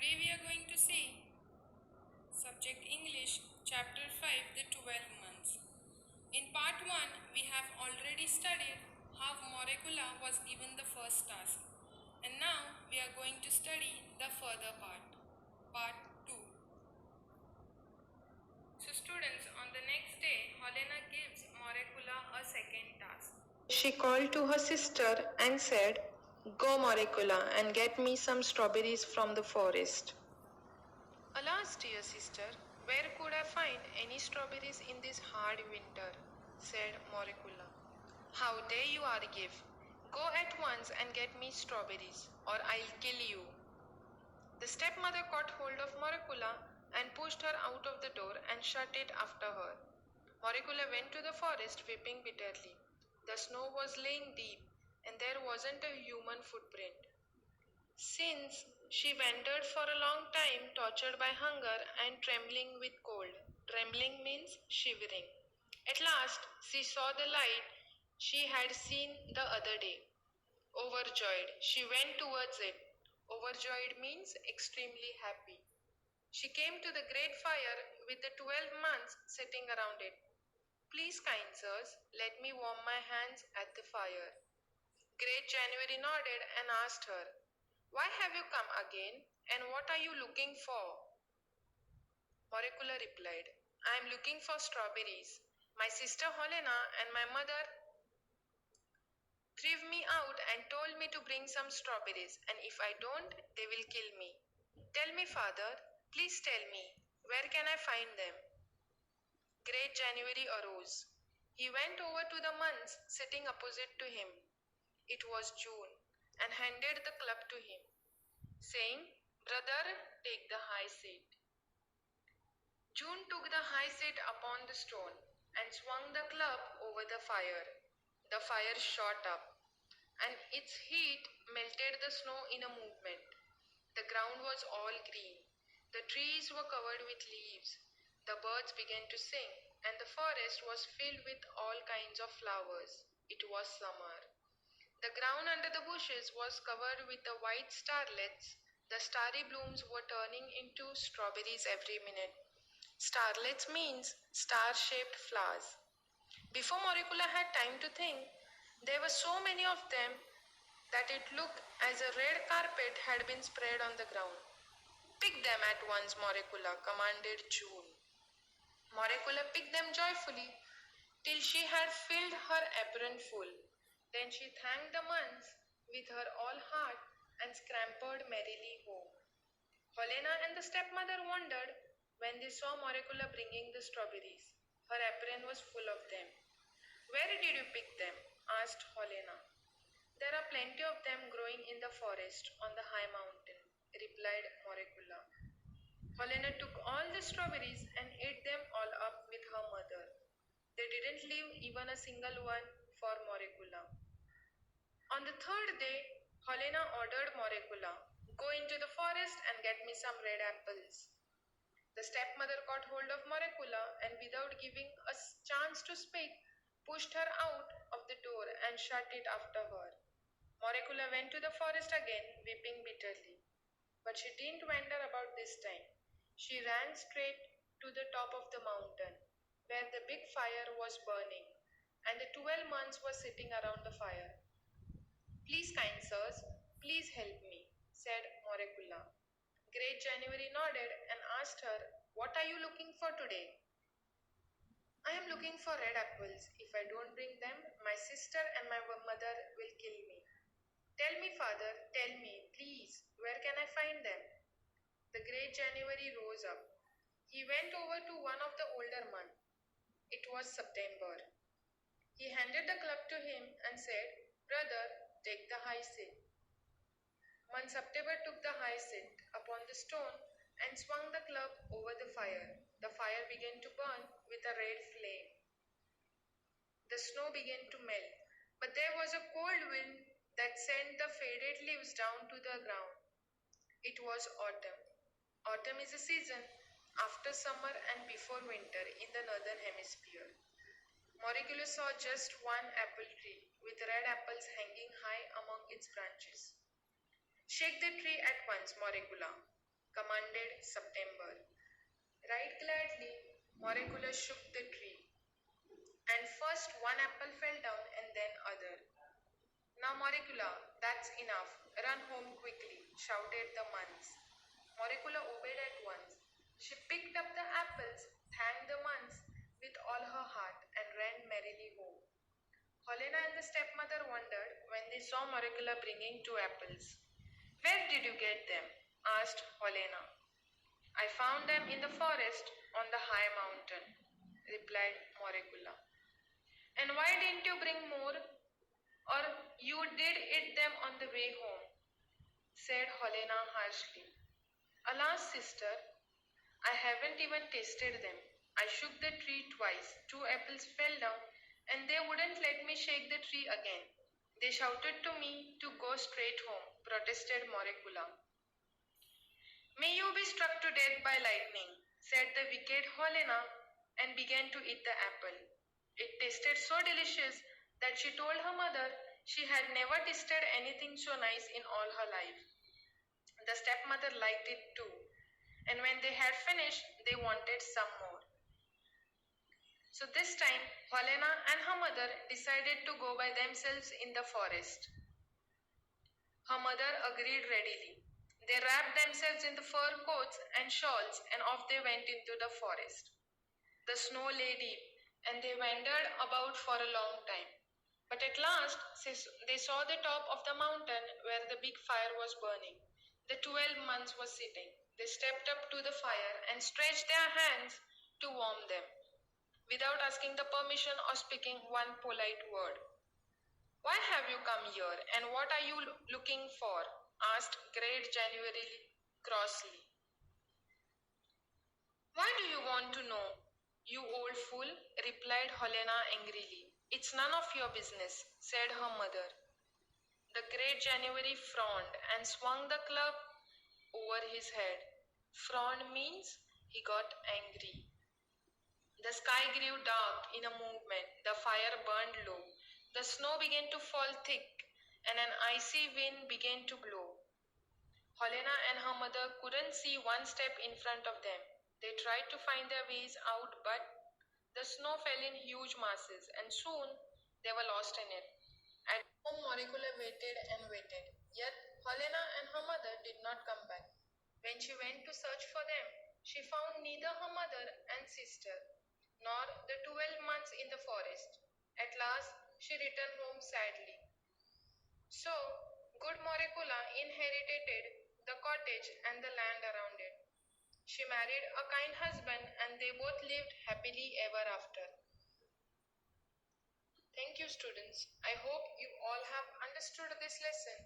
Today we are going to see Subject English, Chapter 5, The 12 Months. In Part 1, we have already studied how Molecula was given the first task. And now we are going to study the further part, Part 2. So students, on the next day, Helena gives Molecula a second task. She called to her sister and said, "Go, Morecula, and get me some strawberries from the forest." "Alas, dear sister, where could I find any strawberries in this hard winter?" said Morecula. "How dare you argue? Go at once and get me strawberries, or I'll kill you." The stepmother caught hold of Morecula and pushed her out of the door and shut it after her. Morecula went to the forest weeping bitterly. The snow was laying deep, and there wasn't a human footprint. Since she wandered for a long time, tortured by hunger and trembling with cold. Trembling means shivering. At last, she saw the light she had seen the other day. Overjoyed, she went towards it. Overjoyed means extremely happy. She came to the great fire with the 12 months sitting around it. "Please, kind sirs, let me warm my hands at the fire." Great January nodded and asked her, "Why have you come again, and what are you looking for?" Morecula replied, "I am looking for strawberries. My sister Helena and my mother threw me out and told me to bring some strawberries, and if I don't, they will kill me. Tell me, father, please tell me, where can I find them?" Great January arose. He went over to the months sitting opposite to him. It was June, and handed the club to him, saying, "Brother, take the high seat." June took the high seat upon the stone and swung the club over the fire. The fire shot up, and its heat melted the snow in a movement. The ground was all green. The trees were covered with leaves. The birds began to sing, and the forest was filled with all kinds of flowers. It was summer. The ground under the bushes was covered with the white starlets. The starry blooms were turning into strawberries every minute. Starlets means star-shaped flowers. Before Morecula had time to think, there were so many of them that it looked as a red carpet had been spread on the ground. "Pick them at once, Morecula," commanded June. Morecula picked them joyfully till she had filled her apron full. Then she thanked the months with her all heart and scampered merrily home. Helena and the stepmother wondered when they saw Morecula bringing the strawberries. Her apron was full of them. "Where did you pick them?" asked Helena. "There are plenty of them growing in the forest on the high mountain," replied Morecula. Helena took all the strawberries and ate them all up with her mother. They didn't leave even a single one for Morecula. On the third day, Helena ordered Morecula, "Go into the forest and get me some red apples." The stepmother caught hold of Morecula and, without giving a chance to speak, pushed her out of the door and shut it after her. Morecula went to the forest again, weeping bitterly. But she didn't wander about this time. She ran straight to the top of the mountain, where the big fire was burning, and the 12 months were sitting around the fire. "Please, kind sirs, please help me," said Morecula. Great January nodded and asked her, "What are you looking for today?" "I am looking for red apples. If I don't bring them, my sister and my mother will kill me." "Tell me, father, tell me, please, where can I find them?" The Great January rose up. He went over to one of the older months. It was September. He handed the club to him and said, "Brother, take the high seat." Month September took the high seat upon the stone and swung the club over the fire. The fire began to burn with a red flame. The snow began to melt, but there was a cold wind that sent the faded leaves down to the ground. It was autumn. Autumn is a season after summer and before winter in the northern hemisphere. Morecula saw just one apple tree with red apples hanging high among its branches. "Shake the tree at once, Morecula," commanded September. Right gladly, Moricula shook the tree, and first one apple fell down and then other. Now, Moricula, that's enough. Run home quickly, shouted the months. Moricula obeyed at once. She picked up the apples, thanked the months with all her heart, and ran merrily home. Helena and the stepmother wondered when they saw Moricula bringing two apples. Where did you get them? Asked Helena. I found them in the forest on the high mountain, replied Moricula. And why didn't you bring more? Or you did eat them on the way home, said Helena harshly. Alas, sister, I haven't even tasted them. I shook the tree twice, two apples fell down, and they wouldn't let me shake the tree again. They shouted to me to go straight home, protested Moricula. May you be struck to death by lightning, said the wicked Helena, and began to eat the apple. It tasted so delicious that she told her mother she had never tasted anything so nice in all her life. The stepmother liked it too, and when they had finished, they wanted some more. So this time, Helena and her mother decided to go by themselves in the forest. Her mother agreed readily. They wrapped themselves in the fur coats and shawls, and off they went into the forest. The snow lay deep, and they wandered about for a long time. But at last, they saw the top of the mountain where the big fire was burning. The 12 months were sitting. They stepped up to the fire and stretched their hands to warm them, without asking the permission or speaking one polite word. Why have you come here, and what are you looking for? Asked Great January crossly. Why do you want to know, you old fool? Replied Helena angrily. It's none of your business, said her mother. The Great January frowned and swung the club over his head. Frown means he got angry. The sky grew dark in a movement. The fire burned low. The snow began to fall thick, and an icy wind began to blow. Helena and her mother couldn't see one step in front of them. They tried to find their ways out, but the snow fell in huge masses, and soon they were lost in it. At home, Moricula waited and waited, yet Helena and her mother did not come back. When she went to search for them, she found neither her mother and sister, nor the 12 months in the forest. At last, she returned home sadly. So, good Moricula inherited the cottage and the land around it. She married a kind husband, and they both lived happily ever after. Thank you, students. I hope you all have understood this lesson.